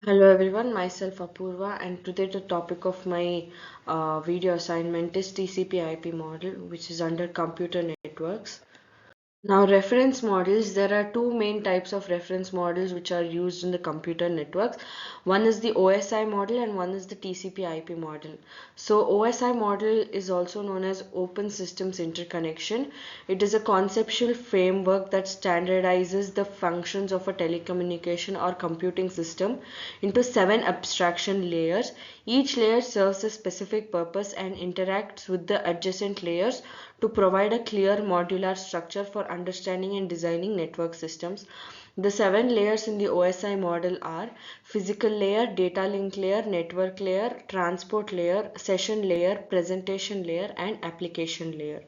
Hello everyone, myself Apurva, and today the topic of my video assignment is TCP IP model, which is under computer networks. Now, reference models, there are two main types of reference models which are used in the computer networks. One is the OSI model and one is the TCP IP model. So, OSI model is also known as Open Systems Interconnection. It is a conceptual framework that standardizes the functions of a telecommunication or computing system into 7 abstraction layers. Each layer serves a specific purpose and interacts with the adjacent layers to provide a clear modular structure for understanding and designing network systems. The 7 layers in the OSI model are physical layer, data link layer, network layer, transport layer, session layer, presentation layer, and application layer.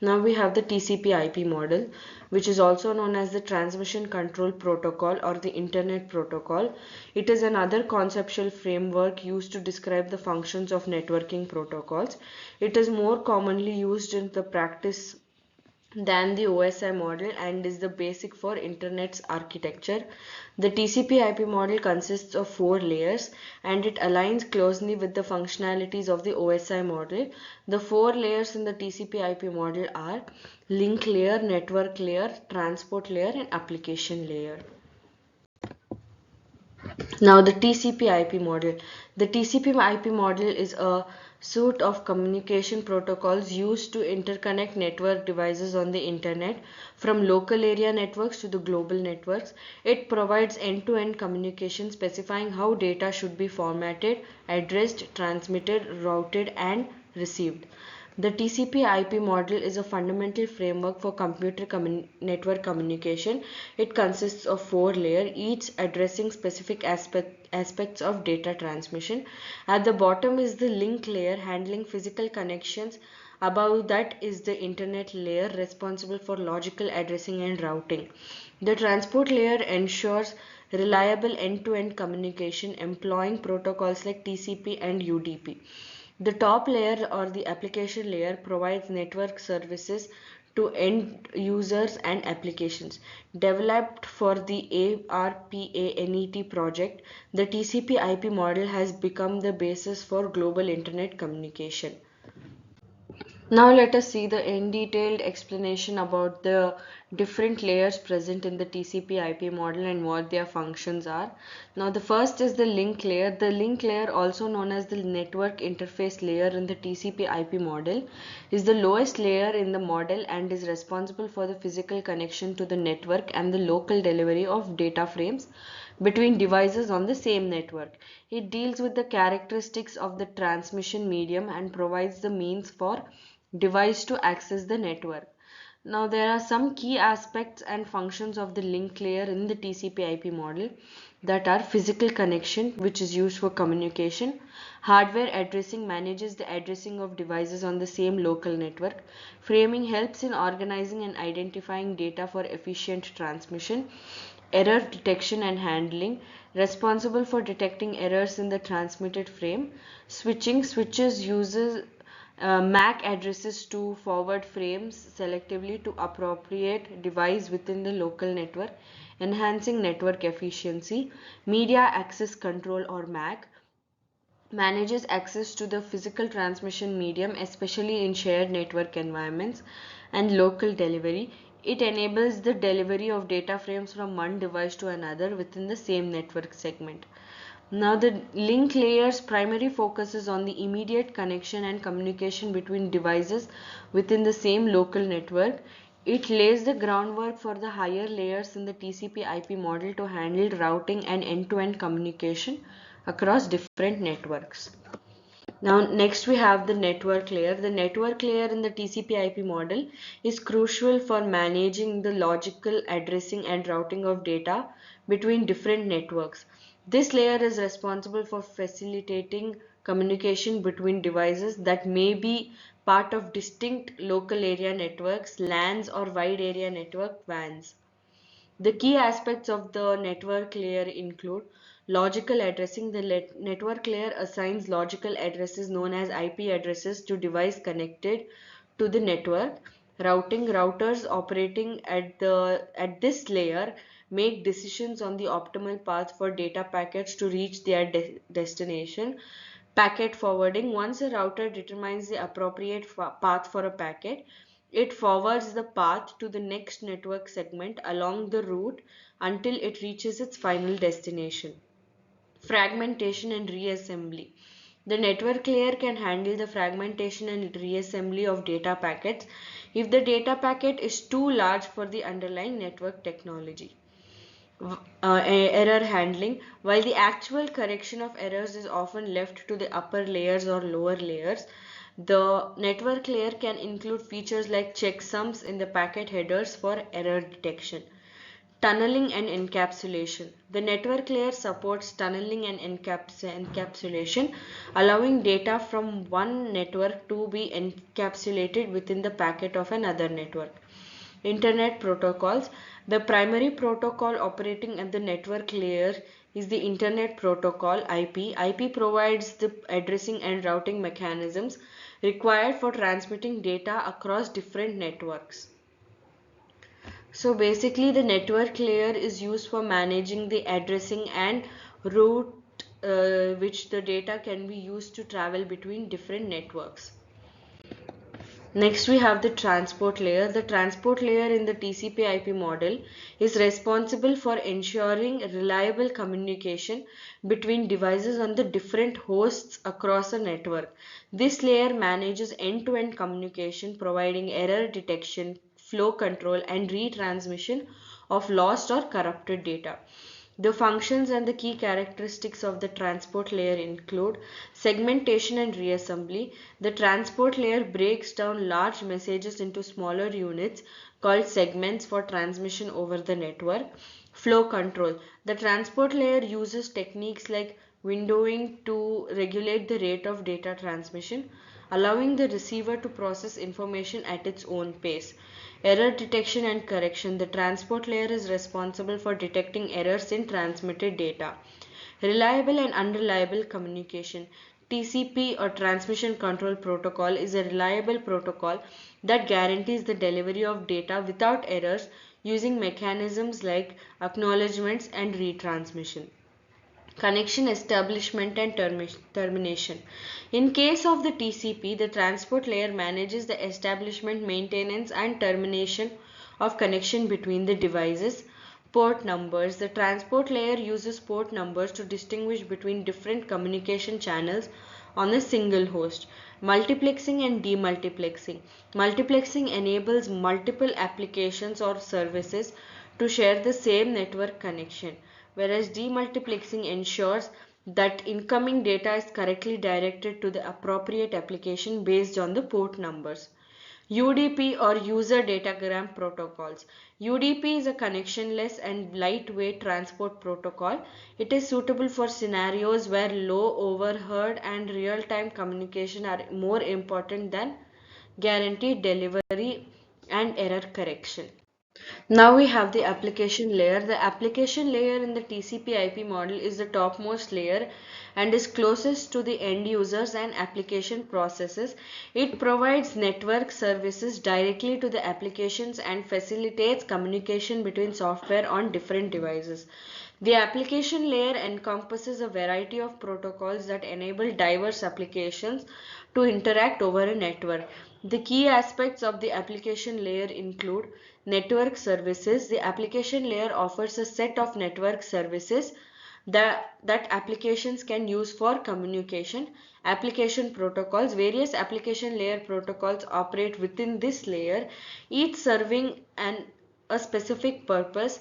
Now we have the TCP IP model, which is also known as the Transmission Control Protocol or the Internet Protocol. It is another conceptual framework used to describe the functions of networking protocols. It is more commonly used in the practice than the OSI model and is the basic for Internet's architecture. The TCP/IP model consists of 4 layers and it aligns closely with the functionalities of the OSI model. The 4 layers in the TCP/IP model are link layer, network layer, transport layer, and application layer. Now the TCP/IP model. The TCP/IP model is a suite of communication protocols used to interconnect network devices on the internet from local area networks to the global networks. It provides end-to-end communication specifying how data should be formatted, addressed, transmitted, routed, and received. The TCP/IP model is a fundamental framework for network communication. It consists of 4 layers, each addressing specific aspects of data transmission. At the bottom is the link layer handling physical connections. Above that is the internet layer responsible for logical addressing and routing. The transport layer ensures reliable end-to-end communication employing protocols like TCP and UDP. The top layer or the application layer provides network services to end users and applications. Developed for the ARPANET project, the TCP/IP model has become the basis for global internet communication. Now let us see the in detailed explanation about the different layers present in the TCP/IP model and what their functions are. Now the first is the link layer. The link layer, also known as the network interface layer in the TCP/IP model, is the lowest layer in the model and is responsible for the physical connection to the network and the local delivery of data frames between devices on the same network. It deals with the characteristics of the transmission medium and provides the means for device to access the network. Now there are some key aspects and functions of the link layer in the TCP/IP model that are physical connection, which is used for communication. Hardware addressing manages the addressing of devices on the same local network. Framing helps in organizing and identifying data for efficient transmission. Error detection and handling, responsible for detecting errors in the transmitted frame. Switches uses MAC addresses to forward frames selectively to appropriate device within the local network, enhancing network efficiency. Media access control or MAC manages access to the physical transmission medium, especially in shared network environments, and local delivery. It enables the delivery of data frames from one device to another within the same network segment. Now the link layer's primary focus is on the immediate connection and communication between devices within the same local network. It lays the groundwork for the higher layers in the TCP/IP model to handle routing and end-to-end communication across different networks. Now next we have the network layer. The network layer in the TCP/IP model is crucial for managing the logical addressing and routing of data between different networks. This layer is responsible for facilitating communication between devices that may be part of distinct local area networks, LANs or wide area network WANs. The key aspects of the network layer include logical addressing. The network layer assigns logical addresses known as IP addresses to device connected to the network. Routing, routers operating at this layer make decisions on the optimal path for data packets to reach their destination. Packet forwarding: once a router determines the appropriate path for a packet, it forwards the path to the next network segment along the route until it reaches its final destination. Fragmentation and reassembly: the network layer can handle the fragmentation and reassembly of data packets if the data packet is too large for the underlying network technology. Error handling: while the actual correction of errors is often left to the upper layers or lower layers, the network layer can include features like checksums in the packet headers for error detection. Tunneling and encapsulation: the network layer supports tunneling and encapsulation, allowing data from one network to be encapsulated within the packet of another network. Internet protocols: the primary protocol operating at the network layer is the Internet Protocol (IP). IP provides the addressing and routing mechanisms required for transmitting data across different networks. So basically, the network layer is used for managing the addressing and route which the data can be used to travel between different networks. Next, we have the transport layer. The transport layer in the TCP IP model is responsible for ensuring reliable communication between devices on the different hosts across a network. This layer manages end-to-end communication, providing error detection, flow control, and retransmission of lost or corrupted data. The functions and the key characteristics of the transport layer include segmentation and reassembly. The transport layer breaks down large messages into smaller units called segments for transmission over the network. Flow control: the transport layer uses techniques like windowing to regulate the rate of data transmission, allowing the receiver to process information at its own pace. Error detection and correction: the transport layer is responsible for detecting errors in transmitted data. Reliable and unreliable communication. TCP or Transmission Control Protocol is a reliable protocol that guarantees the delivery of data without errors using mechanisms like acknowledgements and retransmission. Connection establishment and termination. In case of the TCP, the transport layer manages the establishment, maintenance, and termination of connection between the devices. Port numbers: the transport layer uses port numbers to distinguish between different communication channels on a single host. Multiplexing and demultiplexing. Multiplexing enables multiple applications or services to share the same network connection, whereas demultiplexing ensures that incoming data is correctly directed to the appropriate application based on the port numbers. UDP or User Datagram Protocols. UDP is a connectionless and lightweight transport protocol. It is suitable for scenarios where low overhead and real-time communication are more important than guaranteed delivery and error correction. Now we have the application layer. The application layer in the TCP IP model is the topmost layer and is closest to the end users and application processes. It provides network services directly to the applications and facilitates communication between software on different devices. The application layer encompasses a variety of protocols that enable diverse applications to interact over a network. The key aspects of the application layer include network services. The application layer offers a set of network services that applications can use for communication. Application protocols. Various application layer protocols operate within this layer, each serving a specific purpose.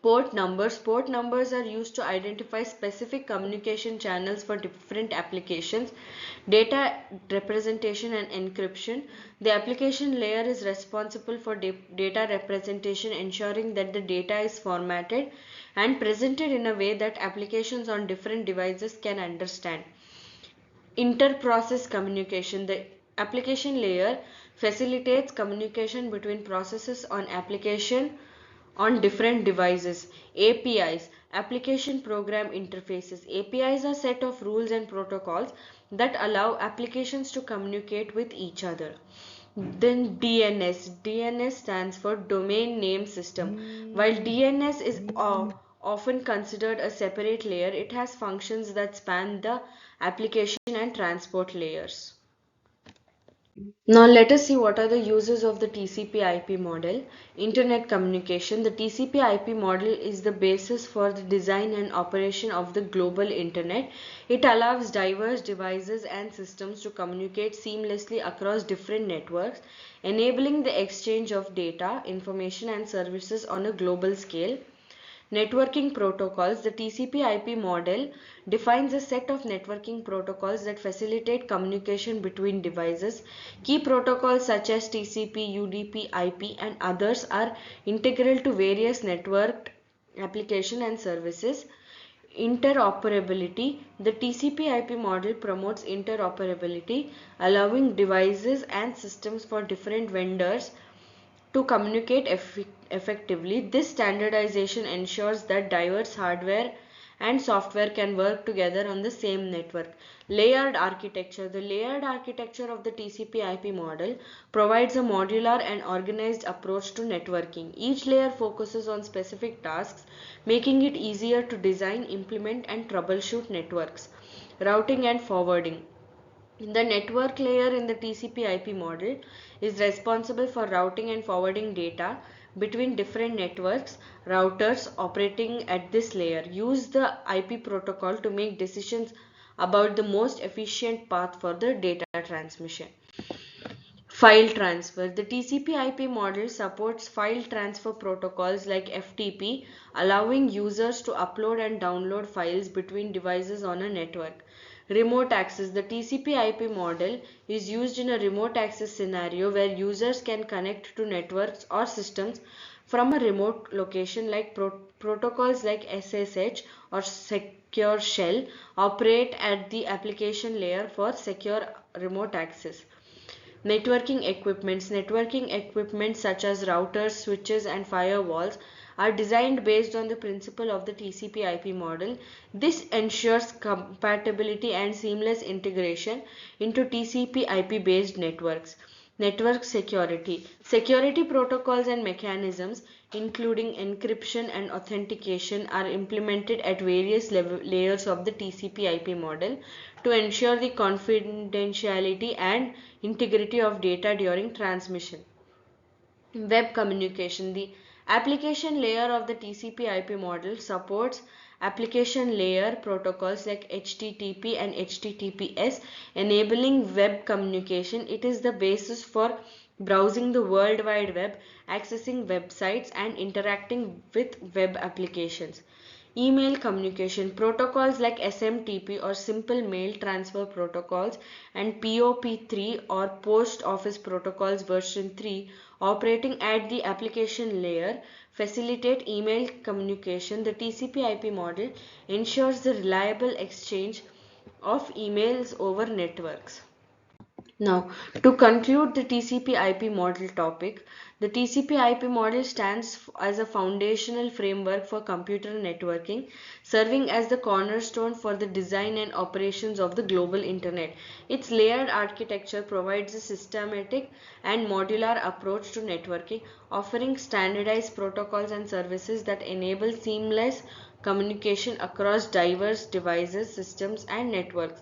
Port numbers. Port numbers are used to identify specific communication channels for different applications. Data representation and encryption. The application layer is responsible for data representation, ensuring that the data is formatted and presented in a way that applications on different devices can understand. Inter-process communication. The application layer facilitates communication between processes on different devices. APIs, application program interfaces. APIs are set of rules and protocols that allow applications to communicate with each other. Then DNS. DNS stands for Domain Name System. While DNS is often considered a separate layer, it has functions that span the application and transport layers. Now let us see what are the uses of the TCP/IP model. Internet communication. The TCP/IP model is the basis for the design and operation of the global internet. It allows diverse devices and systems to communicate seamlessly across different networks, enabling the exchange of data, information and services on a global scale. Networking protocols. The TCP/IP model defines a set of networking protocols that facilitate communication between devices. Key protocols such as TCP, UDP, IP, and others are integral to various networked applications and services. Interoperability. The TCP/IP model promotes interoperability, allowing devices and systems for different vendors to communicate effectively. This standardization ensures that diverse hardware and software can work together on the same network. Layered architecture. The layered architecture of the TCP/IP model provides a modular and organized approach to networking. Each layer focuses on specific tasks, making it easier to design, implement, and troubleshoot networks. Routing and forwarding. The network layer in the TCP/IP model is responsible for routing and forwarding data between different networks. Routers operating at this layer use the IP protocol to make decisions about the most efficient path for the data transmission. File transfer. The TCP/IP model supports file transfer protocols like FTP, allowing users to upload and download files between devices on a network. Remote access. The TCP/IP model is used in a remote access scenario where users can connect to networks or systems from a remote location, like protocols like SSH or Secure Shell operate at the application layer for secure remote access. Networking equipments. Networking equipment such as routers, switches, and firewalls are designed based on the principle of the TCP/IP model. This ensures compatibility and seamless integration into TCP/IP based networks. Network security. Security protocols and mechanisms, including encryption and authentication, are implemented at various layers of the TCP/IP model to ensure the confidentiality and integrity of data during transmission. Web communication. The application layer of the TCP/IP model supports application layer protocols like HTTP and HTTPS, enabling web communication. It is the basis for browsing the World Wide Web, accessing websites, and interacting with web applications. Email communication. Protocols like SMTP or Simple Mail Transfer Protocols and POP3 or Post Office Protocols version 3 operating at the application layer facilitate email communication. The TCP/IP model ensures the reliable exchange of emails over networks. Now, to conclude the TCP/IP model topic, the TCP/IP model stands as a foundational framework for computer networking, serving as the cornerstone for the design and operations of the global internet. Its layered architecture provides a systematic and modular approach to networking, offering standardized protocols and services that enable seamless communication across diverse devices, systems, and networks.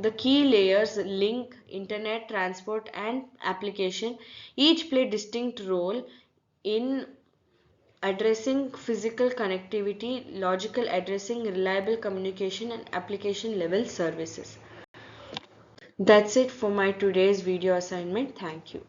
The key layers link, internet, transport, and application. Each play distinct role in addressing physical connectivity, logical addressing, reliable communication, and application level services. That's it for my today's video assignment. Thank you.